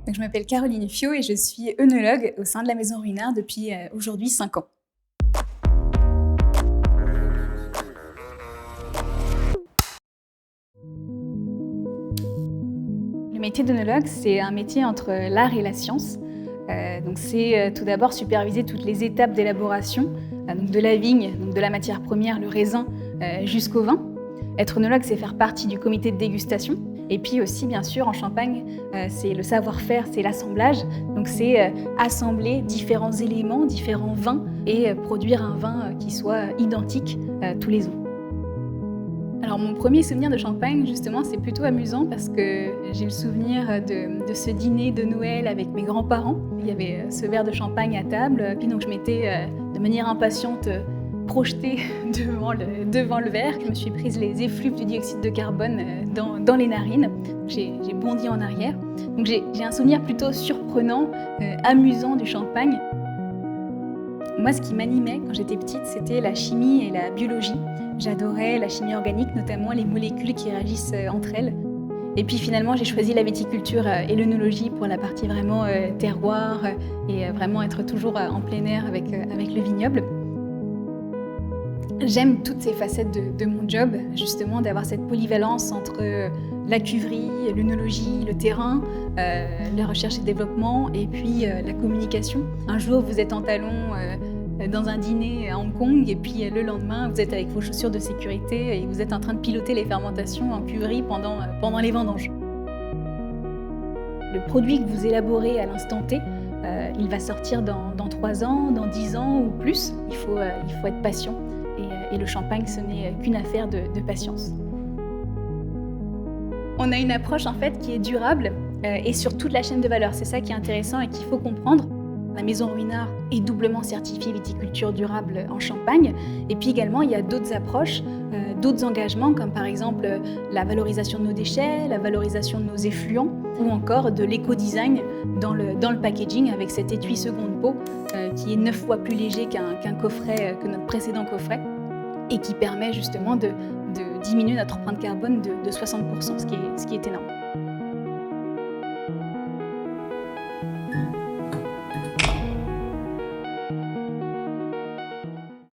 Donc, je m'appelle Caroline Fio et je suis œnologue au sein de la Maison Ruinart depuis aujourd'hui 5 ans. Le métier d'œnologue, c'est un métier entre l'art et la science. Donc c'est tout d'abord superviser toutes les étapes d'élaboration, donc de la vigne, donc de la matière première, le raisin, jusqu'au vin. Être œnologue, c'est faire partie du comité de dégustation. Et puis aussi, bien sûr, en Champagne, c'est le savoir-faire, c'est l'assemblage. Donc c'est assembler différents éléments, différents vins et produire un vin qui soit identique tous les ans. Alors mon premier souvenir de Champagne, justement, c'est plutôt amusant parce que j'ai le souvenir de ce dîner de Noël avec mes grands-parents. Il y avait ce verre de champagne à table, puis donc je m'étais de manière impatiente projetée devant le verre. Je me suis prise les effluves du dioxyde de carbone dans les narines. J'ai bondi en arrière. Donc j'ai un souvenir plutôt surprenant, amusant du Champagne. Moi, ce qui m'animait quand j'étais petite, c'était la chimie et la biologie. J'adorais la chimie organique, notamment les molécules qui réagissent entre elles. Et puis finalement, j'ai choisi la viticulture et l'œnologie pour la partie vraiment terroir et vraiment être toujours en plein air avec le vignoble. J'aime toutes ces facettes de mon job, justement, d'avoir cette polyvalence entre la cuverie, l'œnologie, le terrain, la recherche et développement, et puis la communication. Un jour, vous êtes en talons dans un dîner à Hong Kong, et puis le lendemain, vous êtes avec vos chaussures de sécurité et vous êtes en train de piloter les fermentations en cuverie pendant les vendanges. Le produit que vous élaborez à l'instant T, il va sortir dans 3 ans, dans 10 ans ou plus. Il faut être patient. Et le champagne, ce n'est qu'une affaire de patience. On a une approche en fait qui est durable et sur toute la chaîne de valeur. C'est ça qui est intéressant et qu'il faut comprendre. La Maison Ruinart est doublement certifiée viticulture durable en Champagne. Et puis également, il y a d'autres approches, d'autres engagements, comme par exemple la valorisation de nos déchets, la valorisation de nos effluents, ou encore de l'éco-design dans le packaging avec cet étui seconde peau qui est 9 fois plus léger qu'un coffret, que notre précédent coffret, et qui permet justement de diminuer notre empreinte carbone de 60%, ce qui est énorme.